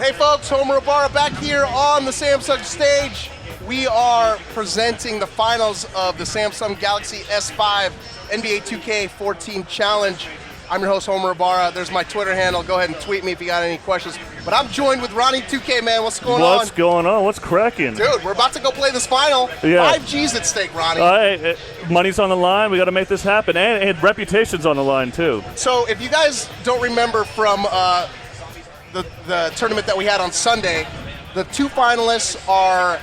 Hey folks, Homer Ibarra back here on the Samsung stage. We are presenting the finals of the Samsung Galaxy S5 NBA2K14 Challenge. I'm your host, Homer Ibarra. There's my Twitter handle. Go ahead and tweet me if you got any questions. But I'm joined with Ronnie 2K, man. What's going on? What's going on? What's cracking? Dude, we're about to go play this final. Yeah. 5G's at stake, Ronnie. Money's on the line. We got to make this happen. And reputation's on the line, too. So if you guys don't remember from the tournament that we had on Sunday, the two finalists are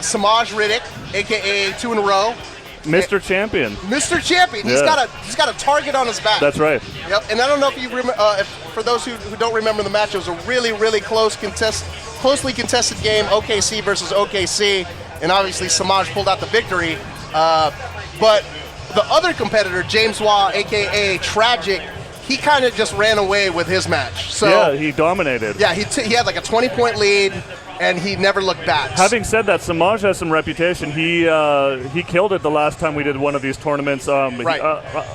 Samaj Riddick, a.k.a. 2 in a row. Mr. Champion. Mr. Champion. Yeah. He's got a target on his back. That's right. Yep. And I don't know if you remember. For those who don't remember the match, it was a really closely contested game. OKC versus OKC, and obviously Samaj pulled out the victory. But the other competitor, James Waugh, a.k.a. Tragic, he kind of just ran away with his match. So yeah, he dominated. Yeah, he had like a 20-point lead, and he never looked back. Having said that, Samaj has some reputation. He killed it the last time we did one of these tournaments. Right.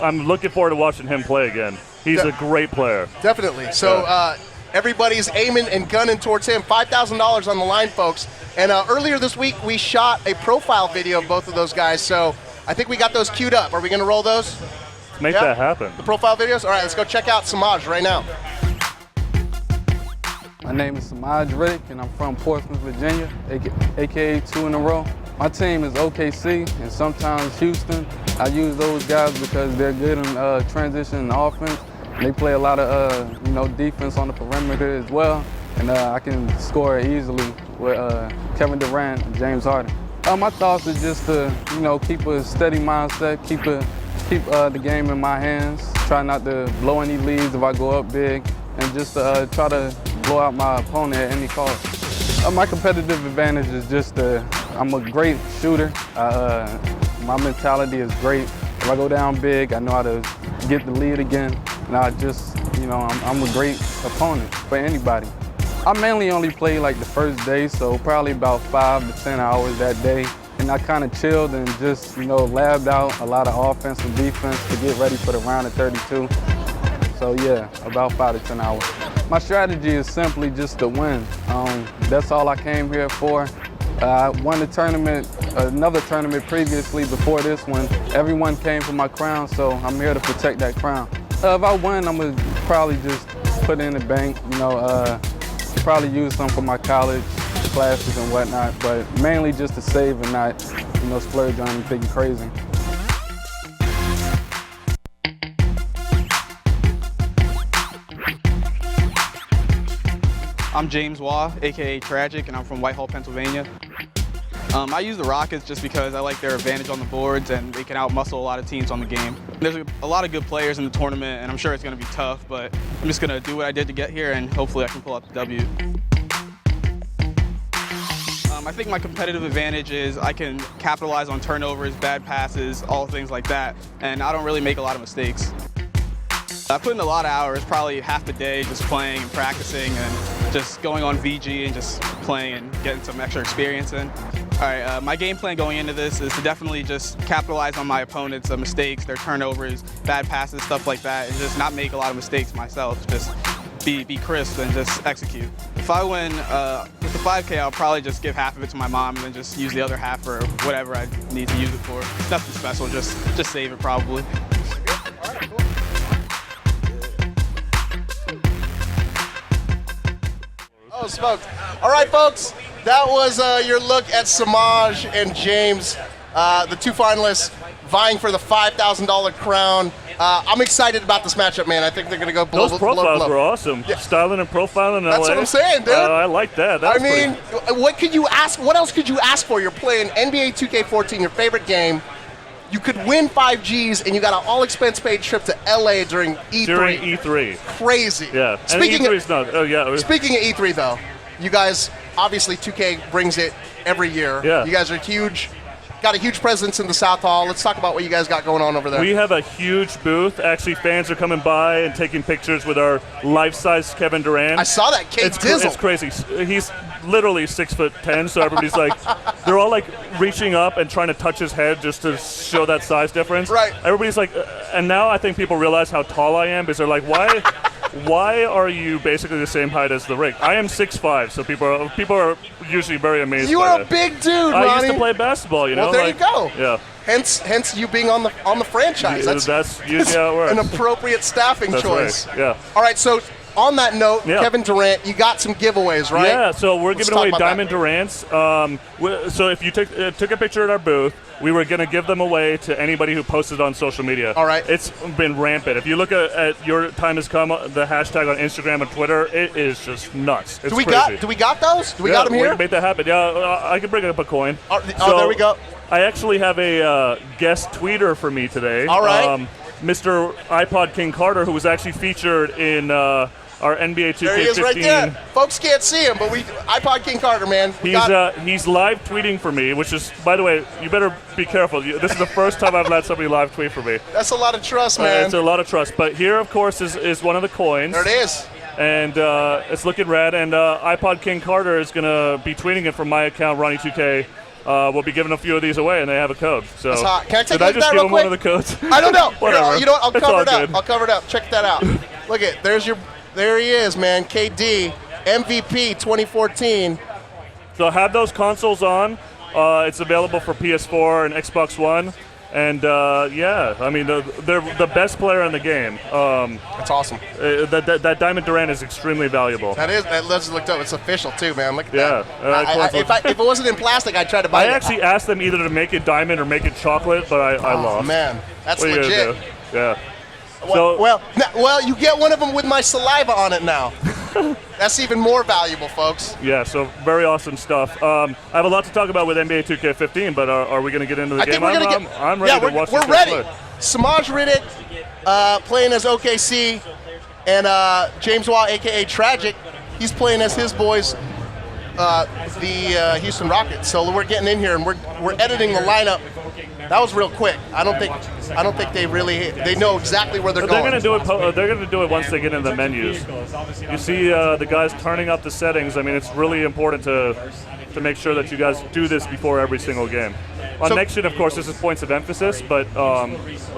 I'm looking forward to watching him play again. He's a great player. Definitely. So everybody's aiming and gunning towards him. $5,000 on the line, folks. And earlier this week, we shot a profile video of both of those guys. So I think we got those queued up. Are we going to roll those? Make that happen. The profile videos? All right, let's go check out Samaj right now. My name is Samaj Riddick, and I'm from Portsmouth, Virginia, aka 2 in a row. My team is OKC and sometimes Houston. I use those guys because they're good in transition and offense. They play a lot of defense on the perimeter as well, and I can score easily with Kevin Durant and James Harden. My thoughts are just to keep a steady mindset, keep the game in my hands, try not to blow any leads if I go up big, and just try to blow out my opponent at any cost. My competitive advantage is just I'm a great shooter. My mentality is great. If I go down big, I know how to get the lead again. And I'm a great opponent for anybody. I mainly only play like the first day, so probably about 5 to 10 hours that day. And I kind of chilled and just, labbed out a lot of offense and defense to get ready for the round of 32. So yeah, about 5 to 10 hours. My strategy is simply just to win. That's all I came here for. I won the tournament, another tournament previously before this one. Everyone came for my crown, so I'm here to protect that crown. If I win, I'm gonna probably just put it in the bank, probably use some for my college classes and whatnot, but mainly just to save and not, splurge on anything crazy. I'm James Waugh, aka Tragic, and I'm from Whitehall, Pennsylvania. I use the Rockets just because I like their advantage on the boards and they can outmuscle a lot of teams on the game. There's a lot of good players in the tournament, and I'm sure it's going to be tough, but I'm just going to do what I did to get here, and hopefully I can pull out the W. I think my competitive advantage is I can capitalize on turnovers, bad passes, all things like that, and I don't really make a lot of mistakes. I put in a lot of hours, probably half the day just playing and practicing and just going on VG and just playing and getting some extra experience in. All right, my game plan going into this is to definitely just capitalize on my opponents' mistakes, their turnovers, bad passes, stuff like that, and just not make a lot of mistakes myself. Just be crisp and just execute. If I win with the 5K, I'll probably just give half of it to my mom and then just use the other half for whatever I need to use it for. Nothing special, just save it probably. Oh, smoked. All right, folks, that was your look at Samaj and James, the two finalists vying for the $5,000 crown. I'm excited about this matchup, man. I think they're going to go blow. Those profiles were awesome. Yeah. Styling and profiling in LA. That's what I'm saying, dude. I like that. What could you ask? What else could you ask for? You're playing NBA 2K14, your favorite game. You could win 5Gs, and you got an all-expense-paid trip to LA during E3. During E3. Crazy. Yeah. Speaking and E3's not. Oh yeah. Speaking of E3, though, you guys obviously 2K brings it every year. Yeah. You guys are huge. Got a huge presence in the South Hall. Let's talk about what you guys got going on over there. We have a huge booth. Actually, fans are coming by and taking pictures with our life-size Kevin Durant. I saw that. Kate Dizzle. It's crazy. He's literally 6'10", so everybody's like, they're all like reaching up and trying to touch his head just to show that size difference. Right. Everybody's like, and now I think people realize how tall I am because they're like, why why are you basically the same height as the rig? I am 6'5", so people are usually very amazed. You by are a that. big dude, I Ronnie. used to play basketball, you know. Well, there like, you go. Yeah. Hence you being on the franchise. That's usually how it works. An appropriate staffing That's choice. right. Yeah. All right, so on that note, Yeah. Kevin Durant, you got some giveaways, right? Yeah, so we're Let's giving talk away about Diamond that. Durants. So if you took a picture at our booth, we were going to give them away to anybody who posted on social media. All right. It's been rampant. If you look at Your Time Has Come, the hashtag on Instagram and Twitter, it is just nuts. It's Do we crazy. got those? Do we got them We here? can make that happen. Yeah, I can bring up a coin. There we go. I actually have a guest tweeter for me today. All right. Mr. iPod King Carter, who was actually featured in our NBA 2K14. There he is right there. Folks can't see him, but iPod King Carter, man. He's live tweeting for me, which is, by the way, you better be careful. This is the first time I've let somebody live tweet for me. That's a lot of trust, man. It's a lot of trust. But here, of course, is one of the coins. There it is. And it's looking red. And iPod King Carter is going to be tweeting it from my account, Ronnie2K. We'll be giving a few of these away, and they have a code. So That's hot. Can I take did a I look at just that give real him quick? one of the codes? I don't know. Whatever. You know what? I'll It's cover all it up. good. I'll cover it up. Check that out. Look it. There he is, man. KD, MVP 2014. So have those consoles on. It's available for PS4 and Xbox One. And yeah, I mean, they're the best player in the game. That's awesome. That Diamond Durant is extremely valuable. That let's looked up. It's official too, man. Look at Yeah. that. If it wasn't in plastic, I'd try to buy I it. actually asked them either to make it diamond or make it chocolate, but I lost. Man, that's What are you gonna legit. do? Yeah. Well, you get one of them with my saliva on it now. That's even more valuable, folks. Yeah, so very awesome stuff. I have a lot to talk about with NBA 2K15, but are we going to get into the I game? think we're going to get. I'm ready to watch we're this ready. play. Samaj Riddick playing as OKC, and James Watt, aka Tragic, he's playing as his boys, the Houston Rockets. So we're getting in here and we're editing the lineup. That was real quick. I don't think they know exactly where they're going. They're going to do it once they get into the menus. You see the guys turning up the settings. I mean, it's really important to make sure that you guys do this before every single game. On Next Gen, of course, this is points of emphasis, but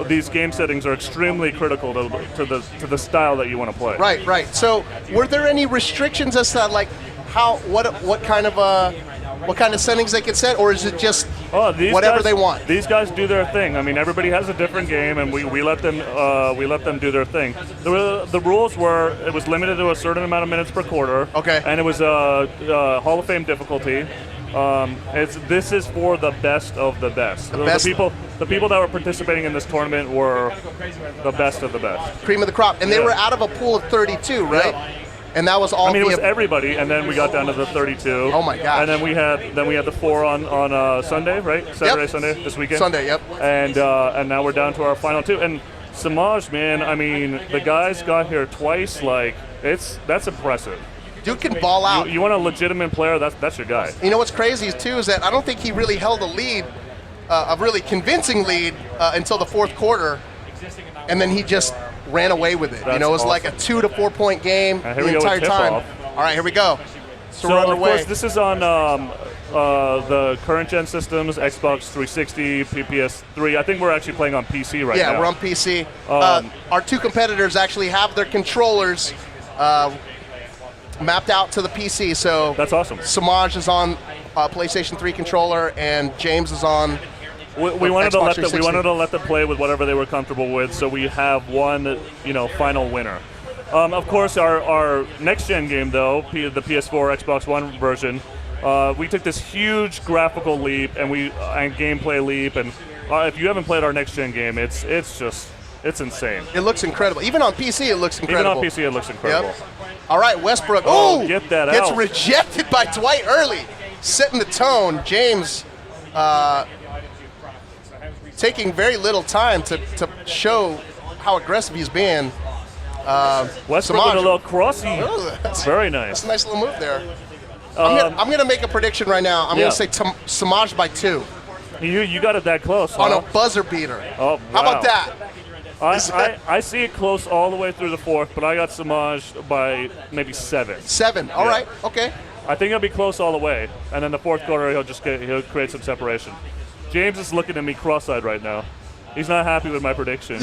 these game settings are extremely critical to the style that you want to play. Right. So, were there any restrictions as to like what kind of settings they could set, or is it just whatever they want? These guys do their thing. I mean, everybody has a different game, and we let them do their thing. The rules were it was limited to a certain amount of minutes per quarter. Okay. And it was Hall of Fame difficulty. This is for the best of the best. The people that were participating in this tournament were the best of the best. Cream of the crop, and they were out of a pool of 32, right? Yeah. And that was all. I mean, it was everybody, and then we got down to the 32. Oh my gosh! And then we had the 4 on Sunday, right? Saturday, Yep. Sunday, this weekend. Sunday, yep. And now we're down to our final 2. And Samaj, man, I mean, the guys got here twice. Like, that's impressive. Dude can ball out. You want a legitimate player? That's your guy. You know what's crazy too is that I don't think he really held a lead, a really convincing lead until the fourth quarter, and then he just ran away with it. That's It was awesome. like a 2 to 4 point game Here the we go with entire time. tip-off. All right, here we go. So we're of underway. course, this is on the current gen systems, Xbox 360, PS3. I think we're actually playing on PC right now. Yeah, we're on PC. Our 2 competitors actually have their controllers mapped out to the PC. So that's awesome. Samaj is on PlayStation 3 controller, and James is on. We wanted to let them play with whatever they were comfortable with, so we have one, final winner. Of course, our next gen game though, the PS4, Xbox One version, we took this huge graphical leap and gameplay leap, and if you haven't played our next gen game, it's insane. It looks incredible. Even on PC, it looks incredible. Even on PC, it looks incredible. Yep. All right, Westbrook. Oh, get that gets out. rejected by Dwight early, setting the tone. James taking very little time to show how aggressive he's being. Westbrook with a little crossy. Oh, very nice. That's a nice little move there. I'm going to make a prediction right now. I'm going to say Samaj by 2. You got it that close, on huh? a buzzer beater. Oh, wow. How about that? I see it close all the way through the fourth, but I got Samaj by maybe 7. 7. All right. Okay. I think it'll be close all the way, and then the fourth quarter he'll create some separation. James is looking at me cross-eyed right now. He's not happy with my prediction.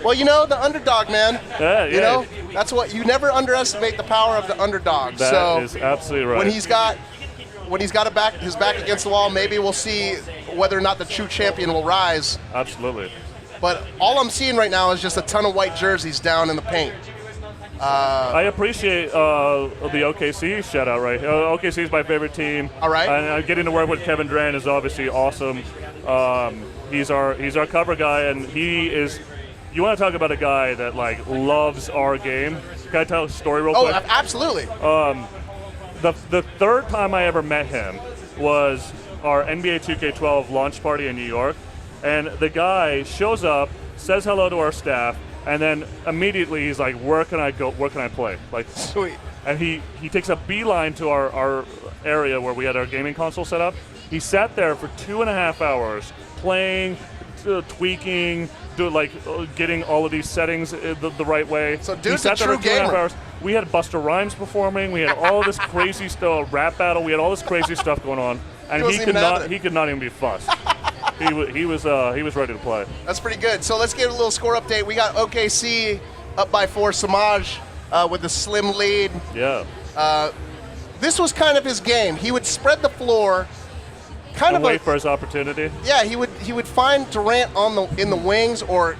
Well, the underdog, man. Yeah. That's what you never underestimate the power of the underdog. That is absolutely right. When he's got his back against the wall, maybe we'll see whether or not the true champion will rise. Absolutely. But all I'm seeing right now is just a ton of white jerseys down in the paint. I appreciate the OKC shout out, right? OKC is my favorite team. All right. And getting to work with Kevin Durant is obviously awesome. He's our cover guy, and he is. You want to talk about a guy that loves our game? Can I tell a story real quick? Oh, absolutely. The third time I ever met him was our NBA2K12 launch party in New York, and the guy shows up, says hello to our staff, and then immediately he's like, "Where can I go? Where can I play?" Sweet. And he takes a beeline to our area where we had our gaming console set up. He sat there for 2.5 hours playing, tweaking, getting all of these settings the right way. So dude's he a sat there true for 2.5 gamer. hours. We had Busta Rhymes performing. We had all this crazy stuff, rap battle. We had all this crazy stuff going on, and he could not even be fussed. He was ready to play. That's pretty good. So let's get a little score update. We got OKC up by 4. Samaj with a slim lead. Yeah. This was kind of his game. He would spread the floor, Wait for his opportunity. Yeah, he would find Durant in the wings or.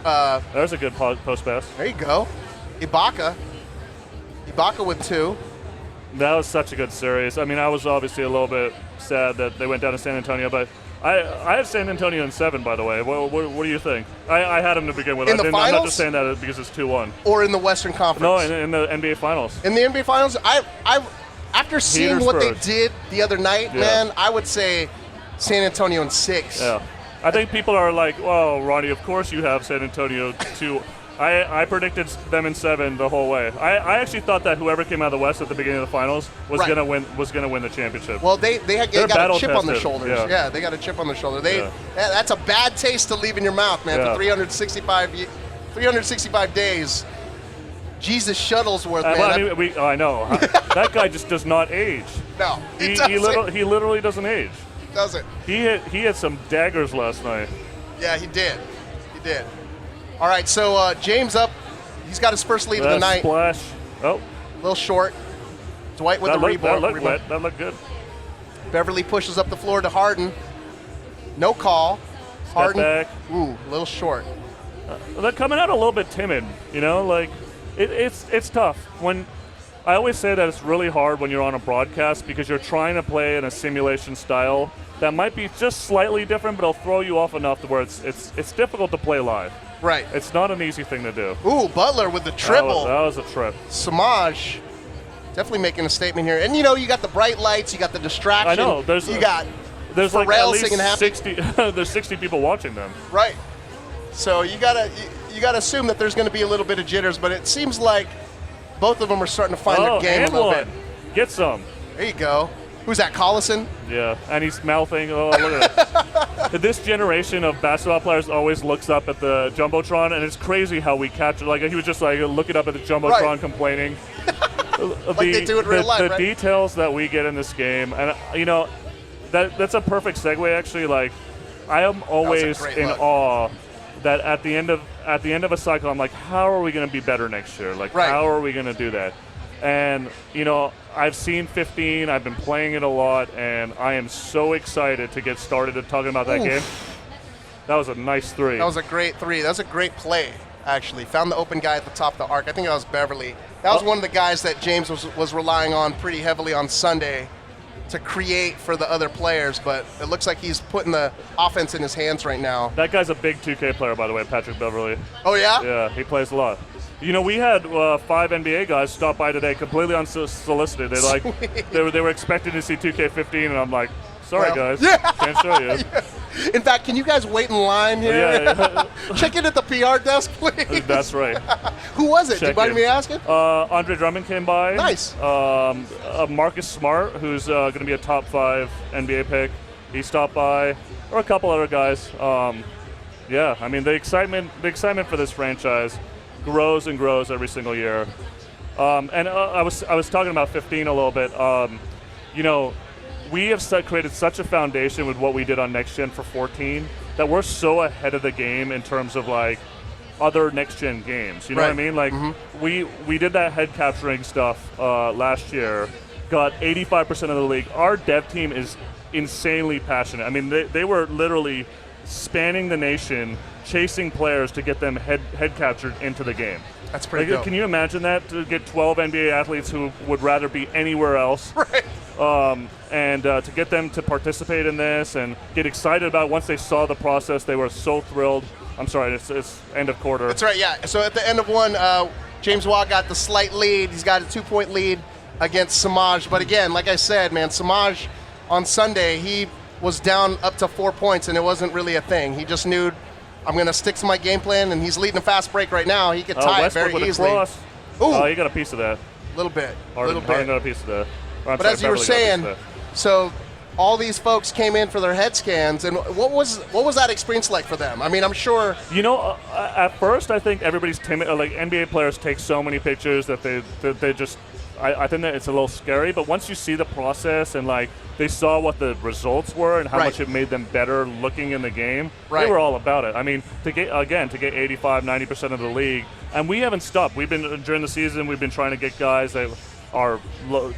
There's a good post pass. There you go, Ibaka with 2. That was such a good series. I mean, I was obviously a little bit sad that they went down to San Antonio, but I have San Antonio in 7, by the way. What do you think? I had them to begin with. In the finals? I'm not just saying that because it's 2-1. Or in the Western Conference? No, in the NBA Finals. In the NBA Finals, I after seeing what they did the other night, man, I would say San Antonio in 6. Yeah. I think people are like, well, Ronnie, of course you have San Antonio 2. I predicted them in 7 the whole way. I actually thought that whoever came out of the West at the beginning of the finals was gonna win the championship. Well, they got a chip on their tested. shoulders. Yeah. They got a chip on their shoulder. That's a bad taste to leave in your mouth, man. For 365 days. Jesus Shuttlesworth, man. I know. That guy just does not age. No, he literally doesn't age. Doesn't. He hit some daggers last night. Yeah, he did. All right, so James up. He's got his first lead of the night. Splash. Oh. A little short. Dwight with the rebound. That looked good. Beverly pushes up the floor to Harden. No call. Harden. Back. Ooh, a little short. They're coming out a little bit timid, it's tough. When I always say that it's really hard when you're on a broadcast because you're trying to play in a simulation style that might be just slightly different, but it'll throw you off enough to where it's difficult to play live. Right. It's not an easy thing to do. Ooh, Butler with the triple. That was a trip. Samaj definitely making a statement here. And you got the bright lights, you got the distraction. I know. There's Pharrell like at least singing happy. 60 there's 60 people watching them. Right. So you gotta assume that there's gonna be a little bit of jitters, but it seems like both of them are starting to find their game a little bit. Get some. There you go. Who's that, Collison? Yeah, and he's mouthing. Oh, look at that. This generation of basketball players always looks up at the Jumbotron, and it's crazy how we capture. Like, he was just like looking up at the Jumbotron complaining. They do it real life, the details that we get in this game, and that's a perfect segue, actually. Like, I am always in awe that at the end of a cycle, I'm like, how are we going to be better next year? Like, how are we going to do that? And, I've seen 15, I've been playing it a lot, and I am so excited to get started talking about that game. That was a nice 3. That was a great 3. That was a great play, actually. Found the open guy at the top of the arc. I think that was Beverly. That was one of the guys that James was relying on pretty heavily on Sunday to create for the other players, but it looks like he's putting the offense in his hands right now. That guy's a big 2K player, by the way, Patrick Beverly. Oh, yeah? Yeah, he plays a lot. We had 5 NBA guys stop by today completely unsolicited. They were expecting to see 2K15, and I'm like, sorry, guys. Can't show you. In fact, can you guys wait in line here? Yeah. Check in at the PR desk, please. That's right. Who was it? Do you mind me asking? Andre Drummond came by. Nice. Marcus Smart, who's going to be a top 5 NBA pick. He stopped by, or a couple other guys. The excitement for this franchise grows and grows every single year. I was talking about 15 a little bit. We have created such a foundation with what we did on Next Gen for 14 that we're so ahead of the game in terms of other next-gen games. You know what I mean? Like, we did that head capturing stuff last year, got 85% of the league. Our dev team is insanely passionate. I mean, they were literally spanning the nation, chasing players to get them head captured into the game. That's pretty dope. Can you imagine that, to get 12 NBA athletes who would rather be anywhere else? Right. And to get them to participate in this and get excited about it. Once they saw the process, they were so thrilled. I'm sorry, it's end of quarter. That's right, yeah. So at the end of one, James Waugh got the slight lead. He's got a 2-point lead against Samaj. But again, like I said, man, Samaj on Sunday, he was down up to 4 points, and it wasn't really a thing. He just knew, I'm going to stick to my game plan, and he's leading a fast break right now. He could tie it very easily. Ooh. Oh, you got a piece of that. A little bit. Harden got a piece of that. But as you were saying, so all these folks came in for their head scans, and what was that experience like for them? I mean, I'm sure. You know, at first, I think everybody's timid. Like, NBA players take so many pictures that they just. I think that it's a little scary, but once you see the process and like they saw what the results were and how much it made them better looking in the game, they were all about it. I mean, to get 85-90% of the league, and we haven't stopped. We've been during the season. We've been trying to get guys that are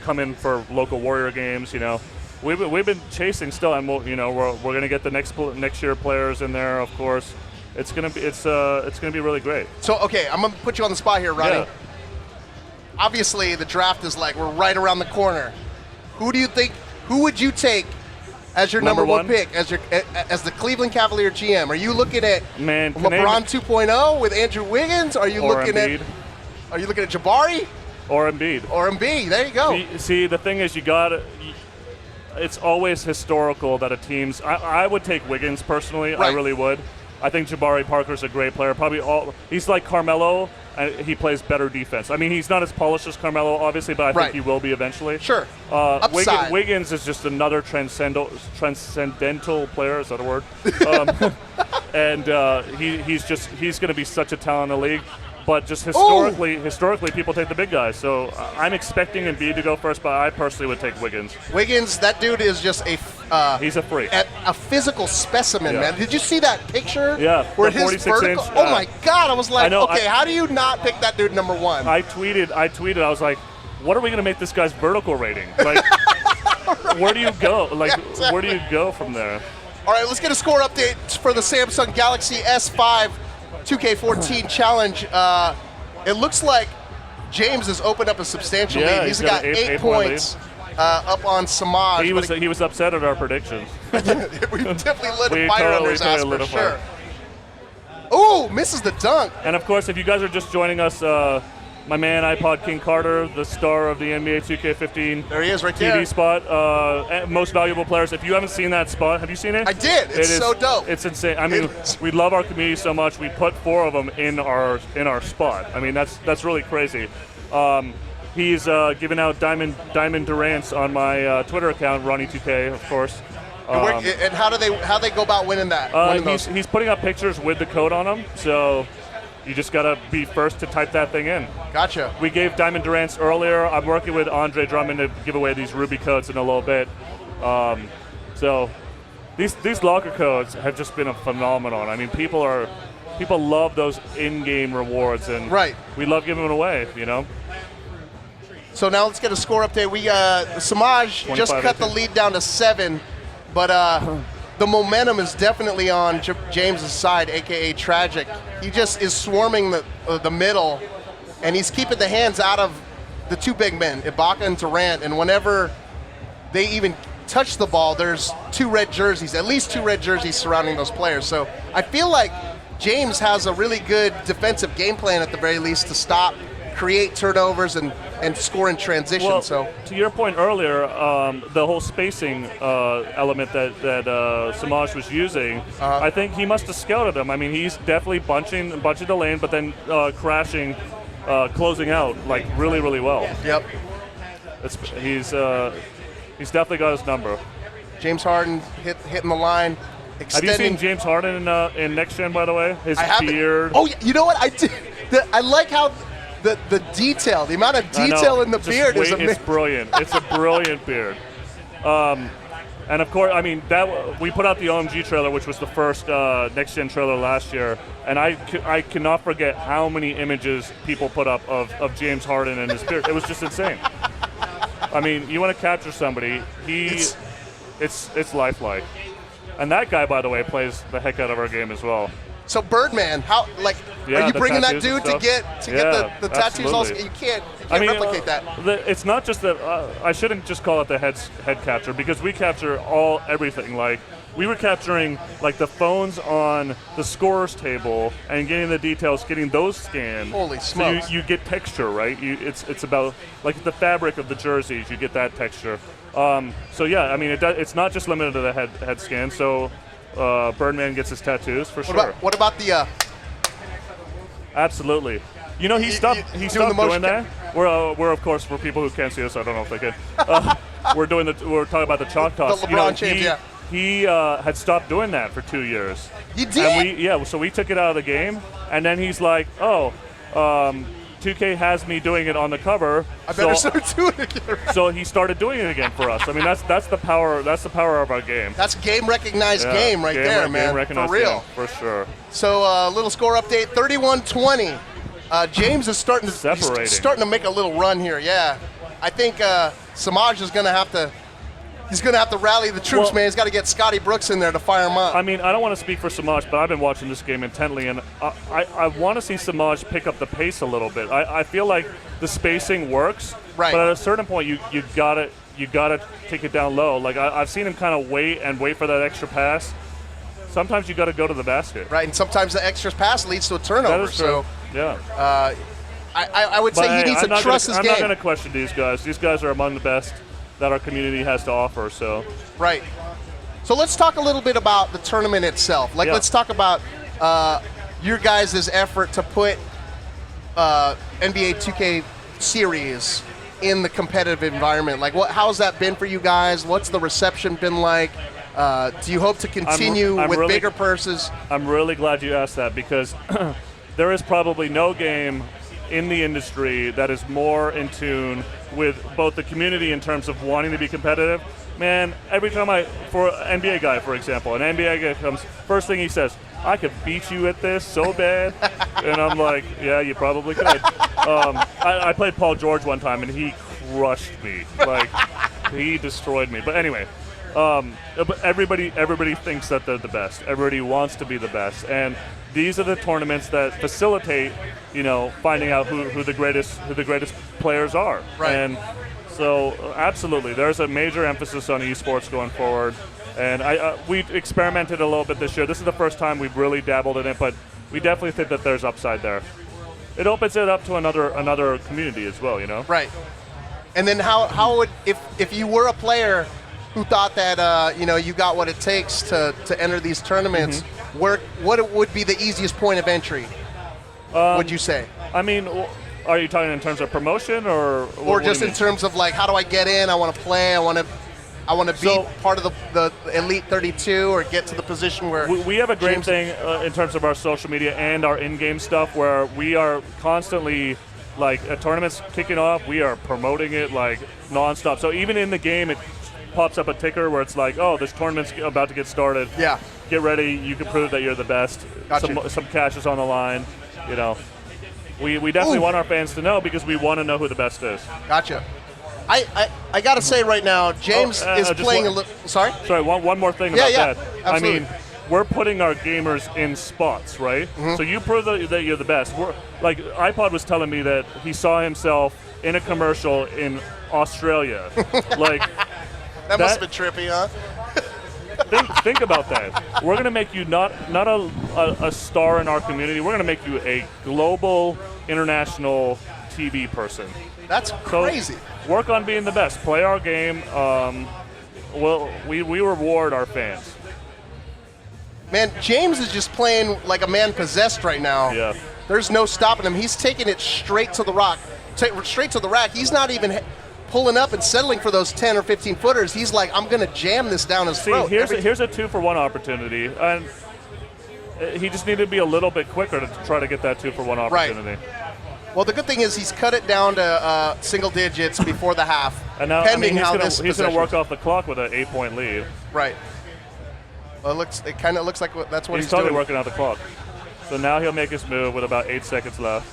come in for local Warrior games. You know, we've been chasing still, and we're going to get the next year players in there. Of course, it's gonna be really great. So okay, I'm gonna put you on the spot here, Ronnie. Yeah. Obviously, the draft is like, we're right around the corner. Who would you take as your number one pick, as the Cleveland Cavalier GM? Are you looking at LeBron 2.0 with Andrew Wiggins? Are you looking at Jabari? Or Embiid. There you go. See, the thing is, it's always historical that a team's. I would take Wiggins personally. I really would. I think Jabari Parker's a great player. He's like Carmelo. He plays better defense. I mean, he's not as polished as Carmelo, obviously, but I think he will be eventually. Sure. Wiggins is just another transcendental player. Is that a word? And he's going to be such a talent in the league. But just historically, people take the big guys. So I'm expecting Embiid to go first, but I personally would take Wiggins. Wiggins, that dude is just he's a freak. A physical specimen, man. Did you see that picture? Yeah. Where his vertical. Oh my God! I was like, how do you not pick that dude number one? I tweeted. I was like, what are we gonna make this guy's vertical rating? Like, where do you go? Like, where do you go from there? All right, let's get a score update for the Samsung Galaxy S5. 2K14 challenge. It looks like James has opened up a substantial lead. He's got 8 points up on Samaj. He was upset at our predictions. We definitely lit a fire under his ass for sure. Ooh, misses the dunk. And of course, if you guys are just joining us, my man iPod King Carter, the star of the NBA 2K15 there he is, right TV there. spot, most valuable players. If you haven't seen that spot, have you seen it? I did. It's so dope. It's insane. I mean, we love our community so much. We put 4 of them in our spot. I mean, that's really crazy. He's giving out diamond Durants on my Twitter account, Ronnie2K, of course. And how they go about winning that? He's putting up pictures with the code on them, so you just got to be first to type that thing in. Gotcha. We gave Diamond Durant's earlier. I'm working with Andre Drummond to give away these Ruby codes in a little bit. So these locker codes have just been a phenomenon. I mean, people love those in-game rewards, and we love giving them away, you know? So now let's get a score update. Samaj just cut the lead down to 7, but the momentum is definitely on James's side, aka Tragic. He just is swarming the middle, and he's keeping the hands out of the 2 big men, Ibaka and Durant. And whenever they even touch the ball, there's 2 red jerseys, at least 2 red jerseys surrounding those players. So I feel like James has a really good defensive game plan at the very least to stop, create turnovers, and score in transition. Well, so to your point earlier, the whole spacing element that Samaj was using, I think he must have scouted him. I mean, he's definitely bunching the lane, but then crashing, closing out like really, really well. Yep. He's definitely got his number. James Harden hitting the line. Have you seen James Harden in Next Gen, by the way? His beard. Oh, you know what? I did. I like how the detail, the amount of detail in the beard is amazing. It's brilliant. It's a brilliant beard. And of course, I mean, we put out the OMG trailer, which was the first next-gen trailer last year, and I cannot forget how many images people put up of James Harden and his beard. It was just insane. I mean, you want to capture somebody, it's lifelike. And that guy, by the way, plays the heck out of our game as well. So Birdman, are you bringing that dude to get the tattoos? Also, you can't replicate that. It's not just that. I shouldn't just call it the head capture, because we capture everything. Like, we were capturing like the phones on the scorer's table and getting the details, getting those scanned. Holy smokes! So you get texture, right? It's about like the fabric of the jerseys. You get that texture. So yeah, I mean, it's not just limited to the head scan. So. Birdman gets his tattoos for sure. What about the? Absolutely. You know, he stopped doing that. We're of course, for people who can't see us, I don't know if they can. We're talking about the chalk toss. The LeBron James, yeah. He had stopped doing that for 2 years. You did? And so we took it out of the game, and then he's like, 2K has me doing it on the cover. I better start doing it again. So he started doing it again for us. I mean, that's the power. That's the power of our game. That's game recognized game right there, man. For real, for sure. So little score update: 31-20. James is starting to make a little run here. Yeah, I think Samaj is going to have to. He's going to have to rally the troops, man. He's got to get Scotty Brooks in there to fire him up. I mean, I don't want to speak for Samaj, but I've been watching this game intently, and I want to see Samaj pick up the pace a little bit. I feel like the spacing works, right? But at a certain point, you gotta take it down low. Like I've seen him kind of wait for that extra pass. Sometimes you got to go to the basket, right? And sometimes the extra pass leads to a turnover. That is true. So yeah, I would say he needs to trust his game. I'm not going to question these guys. These guys are among the best that our community has to offer. So right. So let's talk a little bit about the tournament itself. Let's talk about your guys' effort to put NBA 2K series in the competitive environment. Like, how's that been for you guys? What's the reception been like? Do you hope to continue with bigger purses? I'm really glad you asked that, because there is probably no game in the industry that is more in tune with both the community in terms of wanting to be competitive. Man, every time for an NBA guy, for example, an NBA guy comes, first thing he says, I could beat you at this so bad. And I'm like, yeah, you probably could. I played Paul George one time, and he crushed me. Like, he destroyed me. But anyway, but everybody thinks that they're the best. Everybody wants to be the best. And these are the tournaments that facilitate, finding out who the greatest players are. Right. And so, absolutely, there's a major emphasis on esports going forward. And we've experimented a little bit this year. This is the first time we've really dabbled in it, but we definitely think that there's upside there. It opens it up to another community as well, Right. And then how would, if you were a player who thought that you got what it takes to enter these tournaments, what would be the easiest point of entry? Would you say? I mean, are you talking in terms of promotion or just in terms of like, how do I get in? I want to play. I want to be part of the Elite 32 or get to the position where we have a great thing in terms of our social media and our in-game stuff, where we are constantly, like, a tournament's kicking off, we are promoting it like nonstop. So even in the game, it pops up a ticker where it's like, oh, this tournament's about to get started. Yeah. Get ready. You can prove that you're the best. Gotcha. Some cash is on the line. We definitely want our fans to know, because we want to know who the best is. Gotcha. I got to say right now, James is playing a little. Sorry? Sorry, one more thing about that. Absolutely. I mean, we're putting our gamers in spots, right? So you prove that you're the best. Like, iPod was telling me that he saw himself in a commercial in Australia. Like, that must have been trippy, huh? Think about that. We're going to make you not a star in our community. We're going to make you a global, international TV person. That's crazy. So work on being the best. Play our game. We reward our fans. Man, James is just playing like a man possessed right now. Yeah. There's no stopping him. He's taking it straight to the rack. He's not even pulling up and settling for those 10 or 15 footers. He's like, I'm going to jam this down his throat. Here's a 2-for-1 opportunity. And he just needed to be a little bit quicker to try to get that 2-for-1 opportunity. Right. Well, the good thing is he's cut it down to single digits before the half. And now, pending he's how gonna, this he's going to work possession- off the clock with an 8-point lead. Right. Well, it kind of looks like that's what he's totally doing. working out the clock. So now he'll make his move with about 8 seconds left.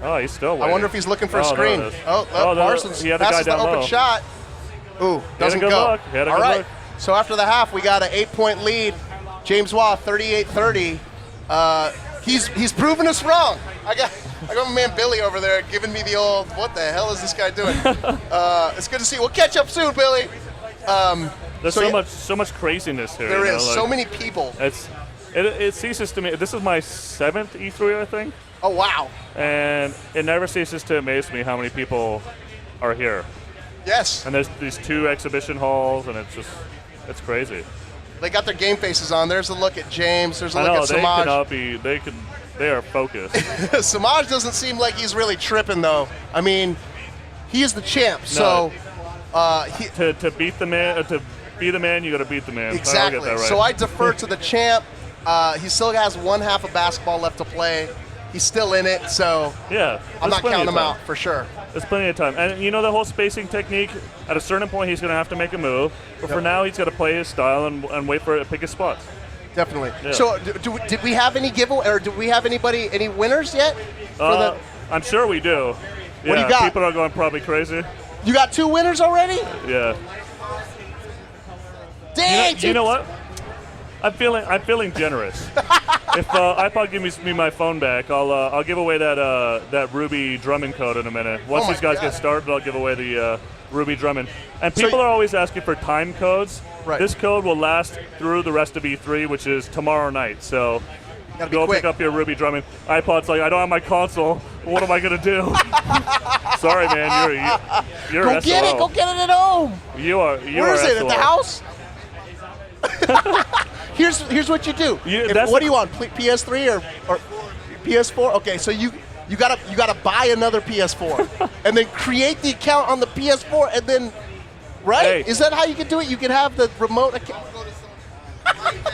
Oh, he's still waiting. I wonder if he's looking for a there screen. it is. Parsons he had the guy passes the down open low. shot. Ooh, doesn't good go. look. He had a All good right. look. So after the half, we got an 8-point lead. James Waugh, 38-30. He's proven us wrong. I got my man Billy over there giving me the old, what the hell is this guy doing? It's good to see. We'll catch up soon, Billy. There's so much craziness here. There you know, is so many people. It ceases to me. This is my 7th E3, I think. Oh wow. And it never ceases to amaze me how many people are here. Yes. And there's these 2 exhibition halls, and it's crazy. They got their game faces on. There's a look at James. There's a look at they Samaj. cannot be. They are focused. Samaj doesn't seem like he's really tripping though. I mean, he is the champ. So to beat the man, to be the man, you got to beat the man. Exactly. I'll get that right. So I defer to the champ. He still has one half of basketball left to play. He's still in it, so yeah, I'm not counting him out for sure. There's plenty of time. And you know the whole spacing technique, at a certain point he's going to have to make a move. But for now, he's got to play his style and wait for it to pick his spots. Definitely. Yeah. So did we have any giveaway, or do we have any winners yet? I'm sure we do. What do you got? People are going probably crazy. You got 2 winners already? Yeah. Dang! You know what? I'm feeling generous. If iPod gives me my phone back, I'll give away that Ruby Drummond code in a minute. Once these guys get started, I'll give away the Ruby Drummond. And people are always asking for time codes. Right. This code will last through the rest of E3, which is tomorrow night. So go pick up your Ruby Drummond. iPod's like, I don't have my console. What am I gonna do? Sorry, man. You're Go get it. Go get it at home. Where is it? At the house? Here's what you do. What do you want? PS3 or PS4? Okay, so you gotta buy another PS4 and then create the account on the PS4 and then right? Hey. Is that how you can do it? You can have the remote account.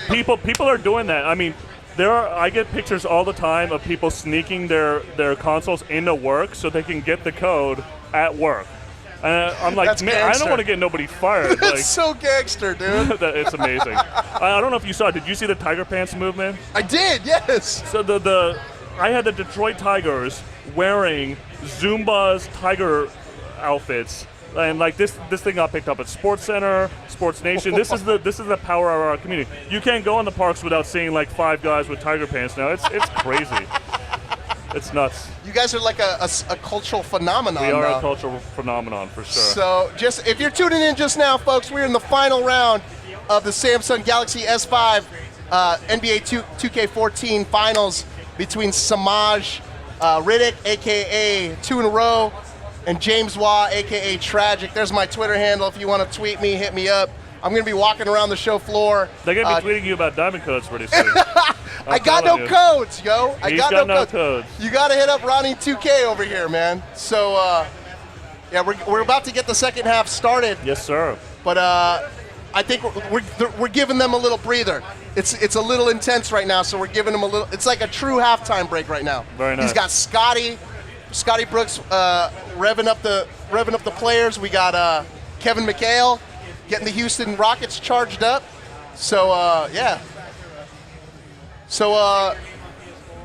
People are doing that. I mean, I get pictures all the time of people sneaking their consoles into work so they can get the code at work. And I'm like, That's man, gangster. I don't want to get nobody fired. That's so gangster, dude. It's amazing. I don't know if you saw it. Did you see the Tiger Pants movement? I did, yes. So I had the Detroit Tigers wearing Zumba's Tiger outfits. And like this thing got picked up at Sports Center, Sports Nation. This is the power of our community. You can't go in the parks without seeing like 5 guys with tiger pants now. It's crazy. It's nuts. You guys are like a cultural phenomenon. We are now. a cultural phenomenon for sure. So just if you're tuning in just now, folks, we're in the final round of the Samsung Galaxy S5 NBA 2K14 finals between Samaj Riddick, aka 2 in a row, and James Waugh, aka Tragic. There's my Twitter handle. If you want to tweet me, hit me up. I'm going to be walking around the show floor. They're going to be tweeting you about diamond codes pretty soon. I got no codes, yo. I got no codes. You got to hit up Ronnie 2K over here, man. So, yeah, we're about to get the second half started. Yes, sir. But I think we're giving them a little breather. It's a little intense right now, so we're giving them a little. It's like a true halftime break right now. Very nice. He's got Scotty Brooks revving up the players. We got Kevin McHale getting the Houston Rockets charged up. So yeah. So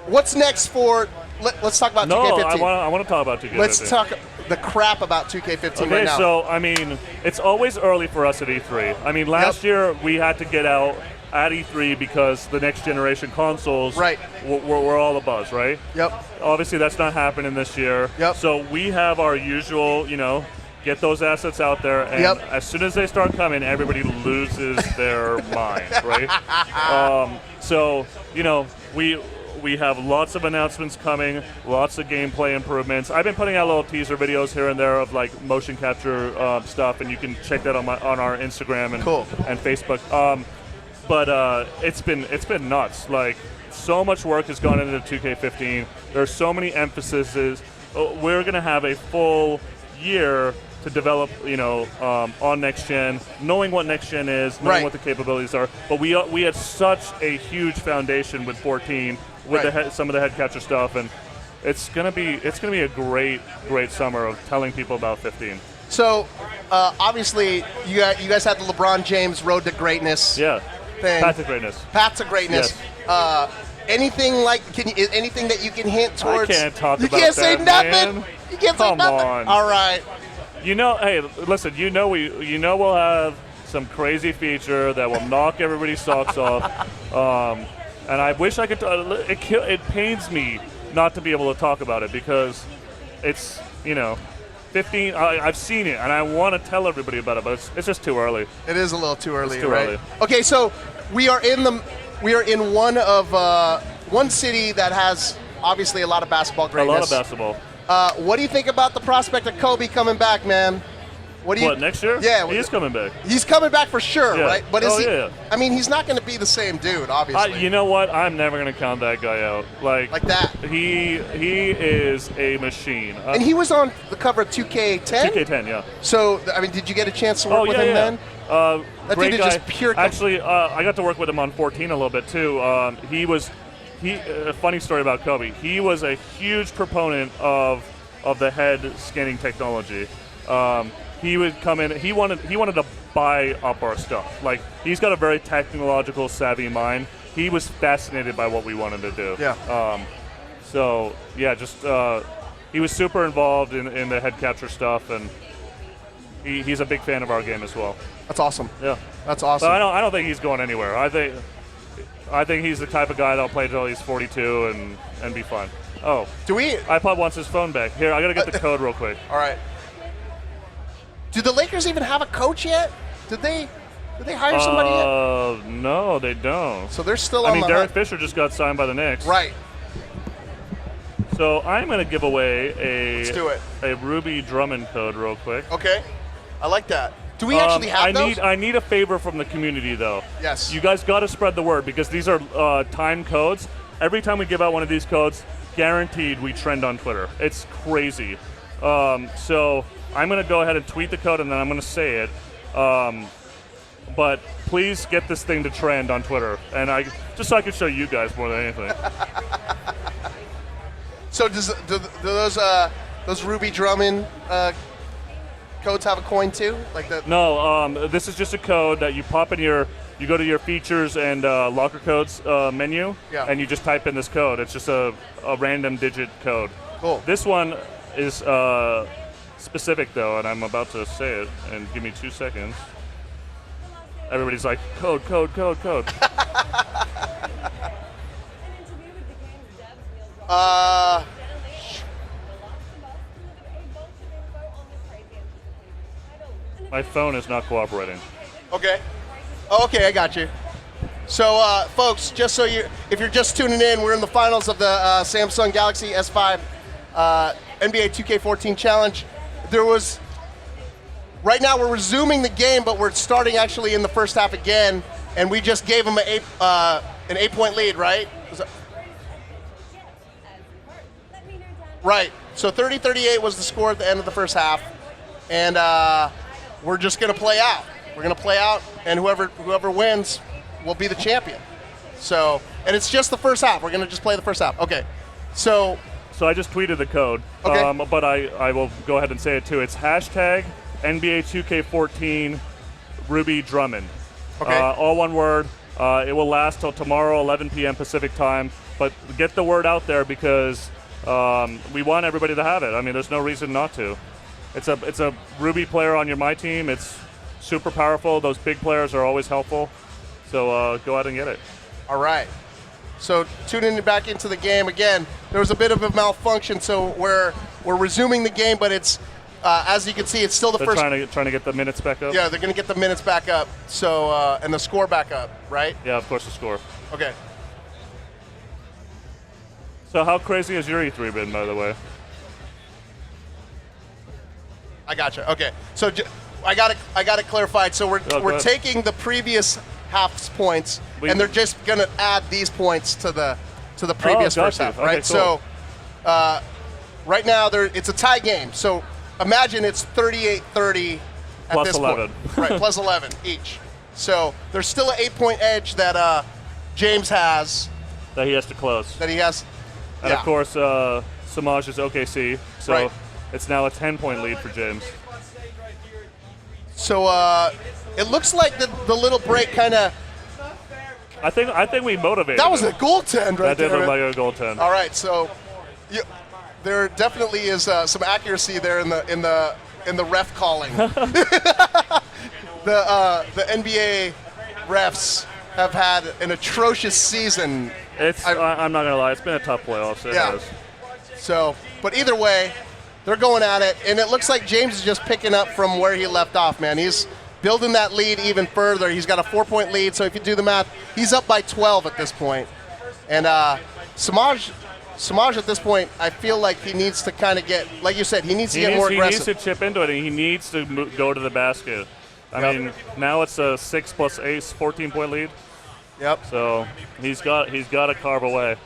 what's next for? Let's talk about 2K15. No, I want to talk about 2K15. Let's talk the crap about 2K15 right now. So I mean, it's always early for us at E3. I mean, last year we had to get out at E3 because the next generation consoles were all a buzz, right? Yep. Obviously, that's not happening this year. Yep. So we have our usual, get those assets out there, and as soon as they start coming, everybody loses their mind, right? So, we have lots of announcements coming, lots of gameplay improvements. I've been putting out little teaser videos here and there of like motion capture stuff, and you can check that on our Instagram and Facebook. But it's been nuts. Like, so much work has gone into 2K15. There's so many emphases. We're gonna have a full year to develop, on next gen, knowing what next gen is, knowing what the capabilities are. But we had such a huge foundation with 14, with some of the head catcher stuff, and it's gonna be a great summer of telling people about 15. So obviously you guys had the LeBron James Road to Greatness. Yeah. Thing. Path to greatness. Path to greatness. Yes. Anything anything that you can hint towards? I can't talk you about can't that, say nothing. man. You can't Come say nothing. on. All right. Hey, listen. We'll have some crazy feature that will knock everybody's socks off. And I wish I could. It pains me not to be able to talk about it because it's 15. I've seen it and I want to tell everybody about it, but it's just too early. It is a little too early, it's too right? early. Okay, so we are in one city that has obviously a lot of basketball greatness. A lot of basketball. What do you think about the prospect of Kobe coming back, man? What, next year? Yeah. He's coming back. He's coming back for sure, Yeah. right? But is he? Yeah. I mean, he's not going to be the same dude, obviously. You know what? I'm never going to count that guy out. Like that. He is a machine. And he was on the cover of 2K10? 2K10, yeah. So, I mean, did you get a chance to work with him then? That great dude guy. is just pure. Actually, I got to work with him on 14 a little bit too. A funny story about Kobe. He was a huge proponent of the head scanning technology. He would come in. He wanted to buy up our stuff. Like, he's got a very technological, savvy mind. He was fascinated by what we wanted to do. Yeah. He was super involved in the head capture stuff, and he's a big fan of our game as well. That's awesome. Yeah. That's awesome. But I don't think he's going anywhere. I think he's the type of guy that'll play till he's 42 and be fine. Oh. iPod wants his phone back. Here, I got to get the code real quick. All right. Do the Lakers even have a coach yet? Did they hire somebody yet? No, they don't. So they're still on the Derek Fisher just got signed by the Knicks. Right. So I'm going to give away Let's do it. a Ruby Drummond code real quick. Okay. I like that. Do we actually have those? I need a favor from the community, though. Yes. You guys got to spread the word because these are timed codes. Every time we give out one of these codes, guaranteed we trend on Twitter. It's crazy. So I'm going to go ahead and tweet the code, and then I'm going to say it. But please get this thing to trend on Twitter, and just so I can show you guys more than anything. So do those Ruby Drummond codes have a coin too? Like that? No, this is just a code that you pop in you go to your features and locker codes menu, and you just type in this code. It's just a random digit code. Cool. This one is specific though, and I'm about to say it, and give me 2 seconds. Everybody's like, code. My phone is not cooperating. Okay. Oh, okay, I got you. So, folks, just so if you're just tuning in, we're in the finals of the Samsung Galaxy S5 NBA 2K14 Challenge. Right now we're resuming the game, but we're starting actually in the first half again, and we just gave them an 8-point lead, right? Right. So 30-38 was the score at the end of the first half, and we're just going to play out. We're going to play out, and whoever wins will be the champion. So, and it's just the first half. We're going to just play the first half. Okay. So I just tweeted the code, okay. But I will go ahead and say it too. It's hashtag NBA2K14 Ruby Drummond. Okay. All one word. It will last till tomorrow, 11 p.m. Pacific time. But get the word out there because we want everybody to have it. I mean, there's no reason not to. It's a Ruby player on my team. It's super powerful. Those big players are always helpful. So go out and get it. All right. So tuning back into the game again. There was a bit of a malfunction, so we're resuming the game, but it's as you can see, it's still the first. They're trying to get the minutes back up. Yeah, they're going to get the minutes back up. So and the score back up, right? Yeah, of course the score. Okay. So how crazy has your E3 been, by the way? I gotcha. Okay. So I got it clarified. So we're taking the previous half's points, and they're just going to add these points to the previous first half, right? Okay, cool. So right now it's a tie game. So imagine it's 38-30 at plus this 11. point. Right, plus 11 each. So there's still an 8-point edge that James has. That he has to close. That he has. And of course, Samaj is OKC, so it's now a 10-point lead for James. So it looks like the little break kind of. I think we motivated. That was him. a goaltend right there. That did look like a goaltend. All right, so there definitely is some accuracy there in the ref calling. The NBA refs have had an atrocious season. I'm not gonna lie, it's been a tough playoffs. It has. So, but either way, they're going at it, and it looks like James is just picking up from where he left off, man. He's building that lead even further. He's got a 4-point lead, so if you do the math, he's up by 12 at this point. And Samaj at this point, I feel like he needs to kind of get, like you said, he needs to get more aggressive. He needs to chip into it, and he needs to go to the basket. I mean, now it's a 6 plus ace, 14-point lead. Yep. So he's got to carve away.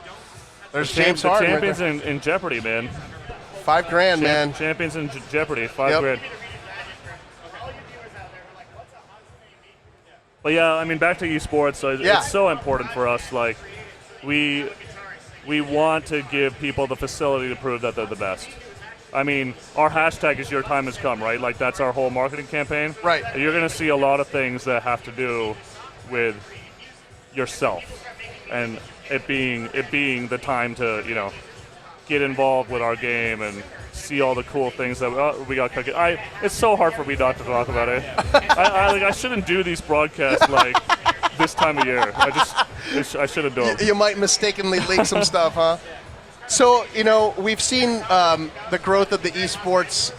There's James Harden. The champions in jeopardy, man. $5,000, man. Champions in jeopardy, $5,000. But yeah, I mean, back to esports. So it's so important for us. Like, we want to give people the facility to prove that they're the best. I mean, our hashtag is your time has come, right? Like, that's our whole marketing campaign. Right. You're going to see a lot of things that have to do with yourself and it being the time to, you know, get involved with our game and see all the cool things that we got cooking. It's so hard for me not to talk about it. I shouldn't do these broadcasts like this time of year. I shouldn't do it. You might mistakenly leak some stuff, huh? So, you know, we've seen the growth of the esports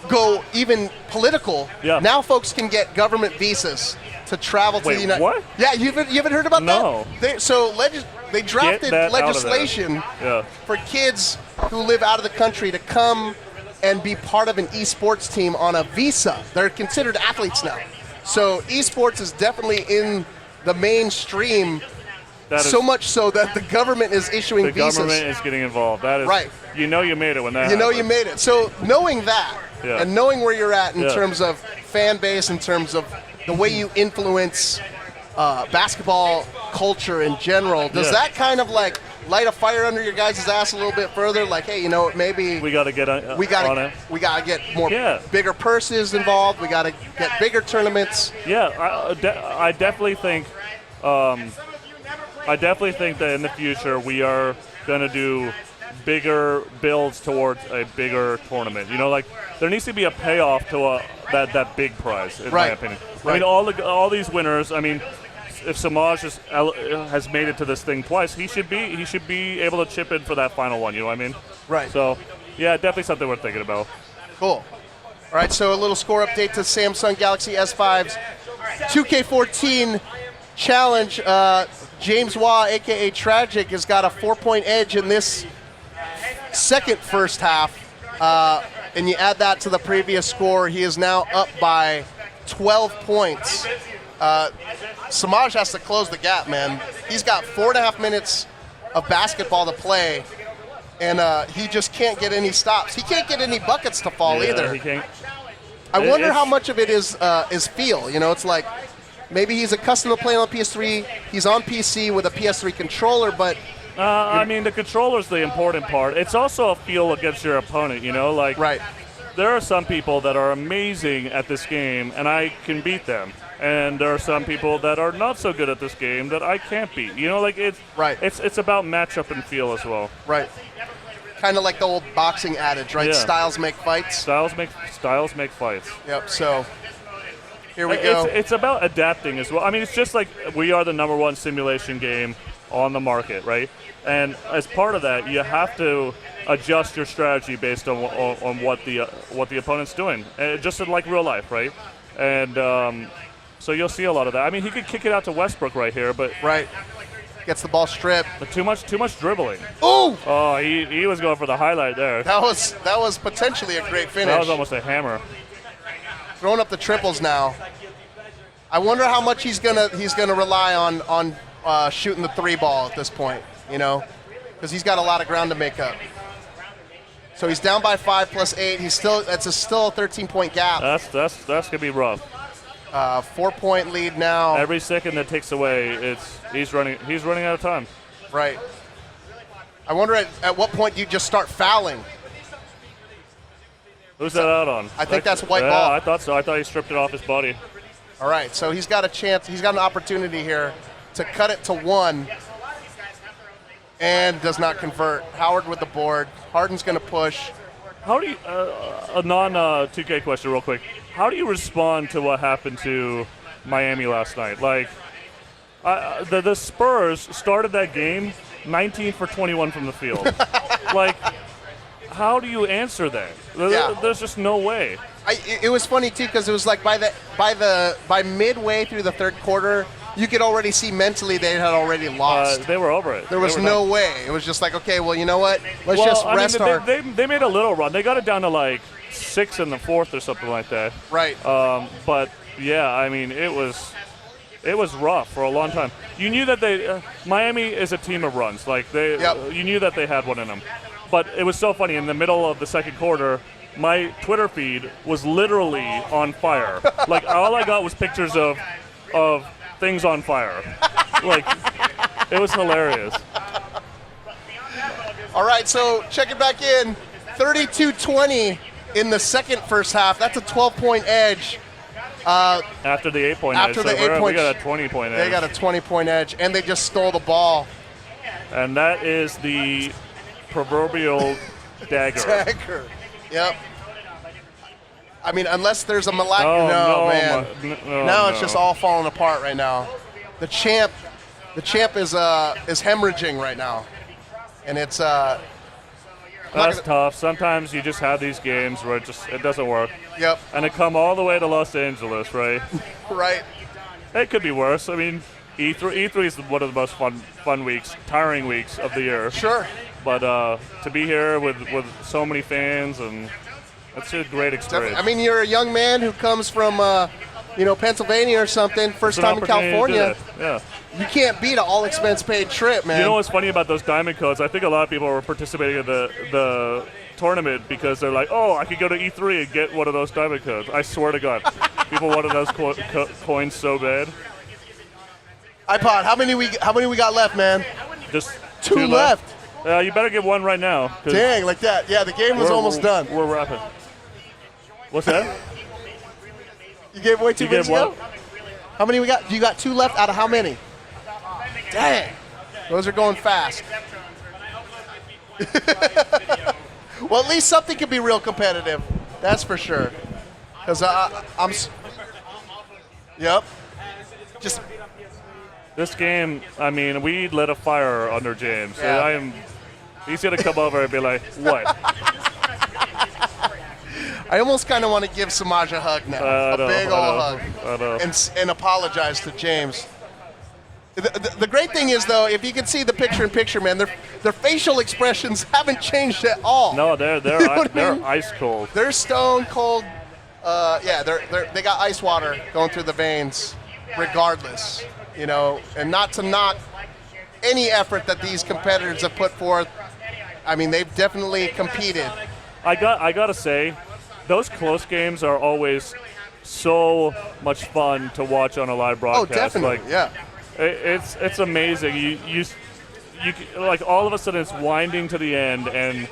go even political. Yeah. Now folks can get government visas to travel to the United States. What? Yeah, you haven't heard about that? No. They drafted legislation Yeah. for kids who live out of the country to come and be part of an esports team on a visa. They're considered athletes now. So esports is definitely in the mainstream, so much so that the government is issuing visas. The government is getting involved. That is right. You know you made it when that You know you made it. So knowing that and knowing where you're at in terms of fan base, in terms of the way you influence basketball culture in general, does that kind of like light a fire under your guys' ass a little bit further? Like, hey, you know, maybe we got to get on it. We got to get more bigger purses involved. We got to get bigger tournaments. Yeah, I definitely think that in the future we are going to do bigger builds towards a bigger tournament. You know, like there needs to be a payoff to that big prize, in my opinion. I mean, all these winners. I mean, if Samaj has made it to this thing twice, he should be able to chip in for that final one. You know what I mean? Right. So, yeah, definitely something we're thinking about. Cool. All right. So a little score update to Samsung Galaxy S5's 2K14 challenge. James Waugh, aka Tragic, has got a 4-point edge in this second first half. And you add that to the previous score, he is now up by 12 points. Samaj has to close the gap, man. He's got 4.5 minutes of basketball to play, and he just can't get any stops. He can't get any buckets to fall either. He can't. I wonder how much of it is feel. You know, it's like maybe he's accustomed to playing on PS3. He's on PC with a PS3 controller, but I mean, the controller's the important part. It's also a feel against your opponent, you know? Like, there are some people that are amazing at this game, and I can beat them. And there are some people that are not so good at this game that I can't beat. You know, like, it's about matchup and feel as well. Right. Kind of like the old boxing adage, right? Yeah. Styles make fights. Styles make fights. Yep, so here we go. It's about adapting as well. I mean, it's just like we are the #1 simulation game on the market, right? And as part of that, you have to adjust your strategy based on what the opponent's doing, just in like real life, right? And so you'll see a lot of that. I mean, he could kick it out to Westbrook right here, but gets the ball stripped. But too much dribbling. Ooh! Oh, he was going for the highlight there. That was potentially a great finish. That was almost a hammer. Throwing up the triples now. I wonder how much he's gonna rely on shooting the 3 ball at this point, you know, because he's got a lot of ground to make up. So he's down by 5 plus 8. Still a 13-point gap. That's gonna be rough. 4-point lead now. Every second that takes away, he's running out of time. Right. I wonder at what point do you just start fouling? Who's that out on? I think that's white ball. Yeah, I thought so. I thought he stripped it off his body. All right, so he's got a chance. He's got an opportunity here to cut it to 1 and does not convert. Howard with the board. Harden's going to push. How do you, a non-2K question real quick. How do you respond to what happened to Miami last night? Like, the Spurs started that game 19 for 21 from the field. Like, how do you answer that? Yeah. There's just no way. It was funny too because it was like by midway through the third quarter, you could already see mentally they had already lost. They were over it. There was no way. It was just like, okay, well, you know what? Let's just rest our. They made a little run. They got it down to like 6 in the fourth or something like that. Right. But yeah, I mean, it was rough for a long time. You knew that Miami is a team of runs. Like you knew that they had one in them. But it was so funny. In the middle of the second quarter, my Twitter feed was literally on fire. Like all I got was pictures of things on fire. Like it was hilarious. All right, so check it back in. 32-20 in the second first half. That's a 12-point edge. After the 8-point edge. After the 8-point, we got a 20-point edge. They got a 20-point edge, and they just stole the ball. And that is the proverbial dagger. Yep. I mean, unless there's a no, man. Now it's just all falling apart right now. The champ is hemorrhaging right now, and it's. That's tough. Sometimes you just have these games where it doesn't work. Yep. And it come all the way to Los Angeles, right? Right. It could be worse. I mean, E3 is one of the most fun weeks, tiring weeks of the year. Sure. But to be here with so many fans, and it's a great experience. I mean, you're a young man who comes from Pennsylvania or something, first time in California. Yeah. You can't beat an all-expense-paid trip, man. You know what's funny about those diamond codes? I think a lot of people were participating in the tournament because they're like, oh, I could go to E3 and get one of those diamond codes. I swear to God. People wanted those coins so bad. iPod, how many we got left, man? Just two left. You better get one right now. Dang, like that. Yeah, the game was almost done. We're wrapping. What's that? You gave away 2 minutes ago? How many we got? You got 2 left out of how many? Dang. Those are going fast. Well, at least something could be real competitive. That's for sure. Because I'm. Yep. Just. This game, I mean, we lit a fire under James. Yeah. He's going to come over and be like, what? I almost kind of want to give Samaj a hug now. A big old hug. I know. And apologize to James. The great thing is, though, if you can see the picture-in-picture, man, their facial expressions haven't changed at all. No, they're ice cold. They're stone cold. They got ice water going through the veins, regardless. And not to knock any effort that these competitors have put forth. I mean, they've definitely competed. I got to say, those close games are always so much fun to watch on a live broadcast. Oh, definitely, yeah. It's amazing. You like all of a sudden it's winding to the end, and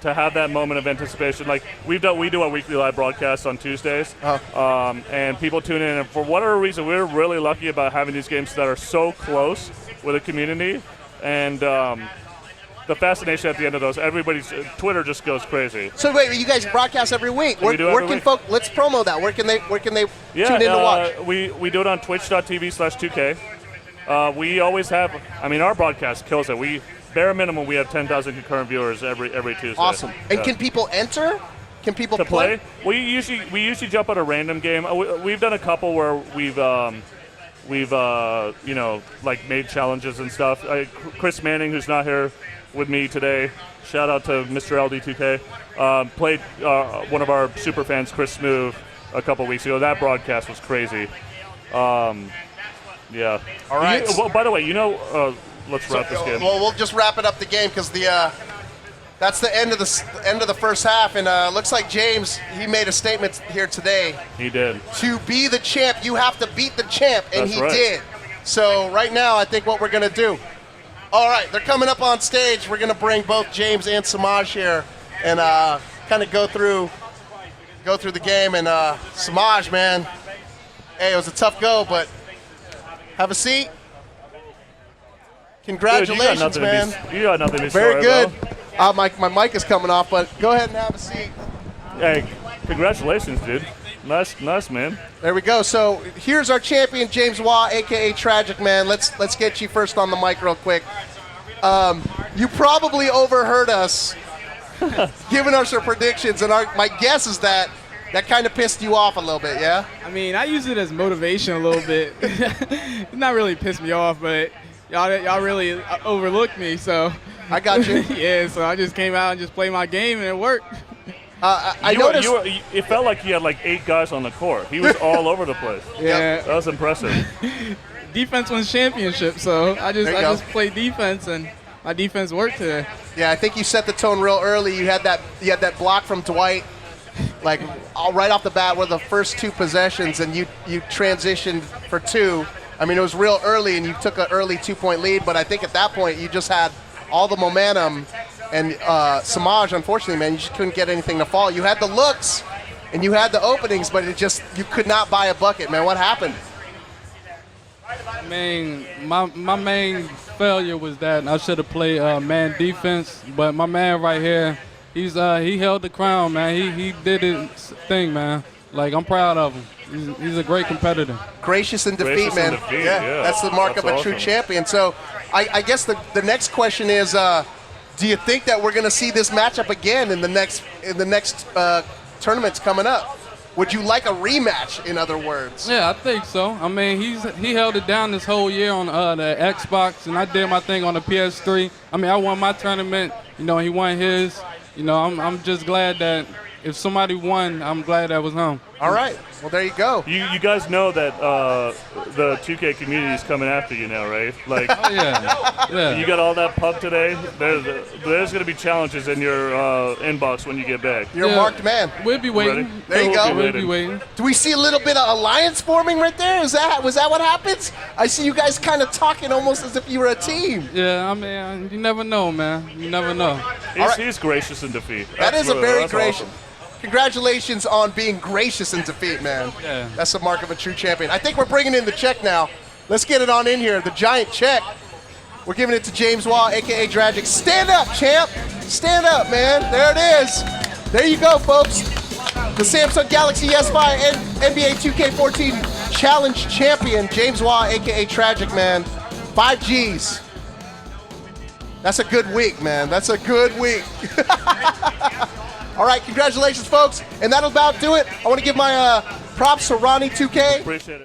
to have that moment of anticipation. Like we do our weekly live broadcasts on Tuesdays, and people tune in. And for whatever reason, we're really lucky about having these games that are so close with the community, and the fascination at the end of those. Everybody's Twitter just goes crazy. So wait, you guys broadcast every week? We do every week. Let's promo that. Where can they tune in to watch? We do it on twitch.tv/2K. We always have. I mean, our broadcast kills it. Bare minimum, we have 10,000 concurrent viewers every Tuesday. Awesome. And can people enter? Can people play? We usually jump on a random game. We've done a couple where we've made challenges and stuff. Chris Manning, who's not here with me today, shout out to Mr. LD2K, played one of our super fans, Chris Smoove, a couple weeks ago. That broadcast was crazy. Yeah. All right. Well, by the way, let's wrap this game. Well, we'll just wrap it up the game because that's the end of the first half, and looks like James, he made a statement here today. He did. To be the champ, you have to beat the champ, and That's right. did. So right now, I think what we're gonna do. All right, they're coming up on stage. We're going to bring both James and Samaj here and kind of go through the game. And Samaj, man, hey, it was a tough go, but have a seat. Congratulations, Dude, man. You got nothing to be Very sorry good. about. My mic is coming off, but go ahead and have a seat. Hey, congratulations, dude. Nice, man. There we go. So here's our champion, James Waugh, aka Tragic Man. Let's get you first on the mic real quick. You probably overheard us giving us our predictions, and my guess is that kind of pissed you off a little bit, yeah? I mean, I use it as motivation a little bit. It's not really pissed me off, but y'all really overlooked me, so. I got you. Yeah, so I just came out and just played my game, and it worked. I noticed. It felt like he had like 8 guys on the court. He was all over the place. Yeah. That was impressive. Defense wins championship, so I just played defense, and my defense worked today. Yeah, I think you set the tone real early. You had that block from Dwight, like right off the bat, were the first 2 possessions, and you transitioned for 2. I mean, it was real early, and you took an early 2-point lead. But I think at that point, you just had all the momentum. And Samaj, unfortunately, man, you just couldn't get anything to fall. You had the looks, and you had the openings, but you could not buy a bucket, man. What happened? Man, my main failure was that I should have played man defense, but my man right here, he held the crown, man. He did his thing, man. Like, I'm proud of him. He's a great competitor. Gracious in defeat, man. Yeah, that's the mark of a true champion. So I guess the next question is, do you think that we're going to see this matchup again in the next tournaments coming up? Would you like a rematch, in other words? Yeah, I think so. I mean, he held it down this whole year on the Xbox, and I did my thing on the PS3. I mean, I won my tournament. You know, he won his. You know, I'm just glad that if somebody won, I'm glad that was him. All right. Well, there you go. You guys know that the 2K community is coming after you now, right? Like, Oh, yeah. you got all that pub today. There's going to be challenges in your inbox when you get back. You're a marked man. We'll be waiting. Ready? There you go. We'll be waiting. Do we see a little bit of alliance forming right there? Was that what happens? I see you guys kind of talking almost as if you were a team. Yeah, I mean, you never know, man. You never know. He's gracious in defeat. That is a very That's gracious. awesome. Congratulations on being gracious in defeat, man. Yeah. That's the mark of a true champion. I think we're bringing in the check now. Let's get it on in here. The giant check. We're giving it to James Waugh, a.k.a. Tragic. Stand up, champ. Stand up, man. There it is. There you go, folks. The Samsung Galaxy S5 and NBA2K14 Challenge champion, James Waugh, a.k.a. Tragic, man. 5 Gs. That's a good week, man. That's a good week. All right, congratulations, folks. And that'll about do it. I want to give my props to Ronnie 2K. Appreciate it.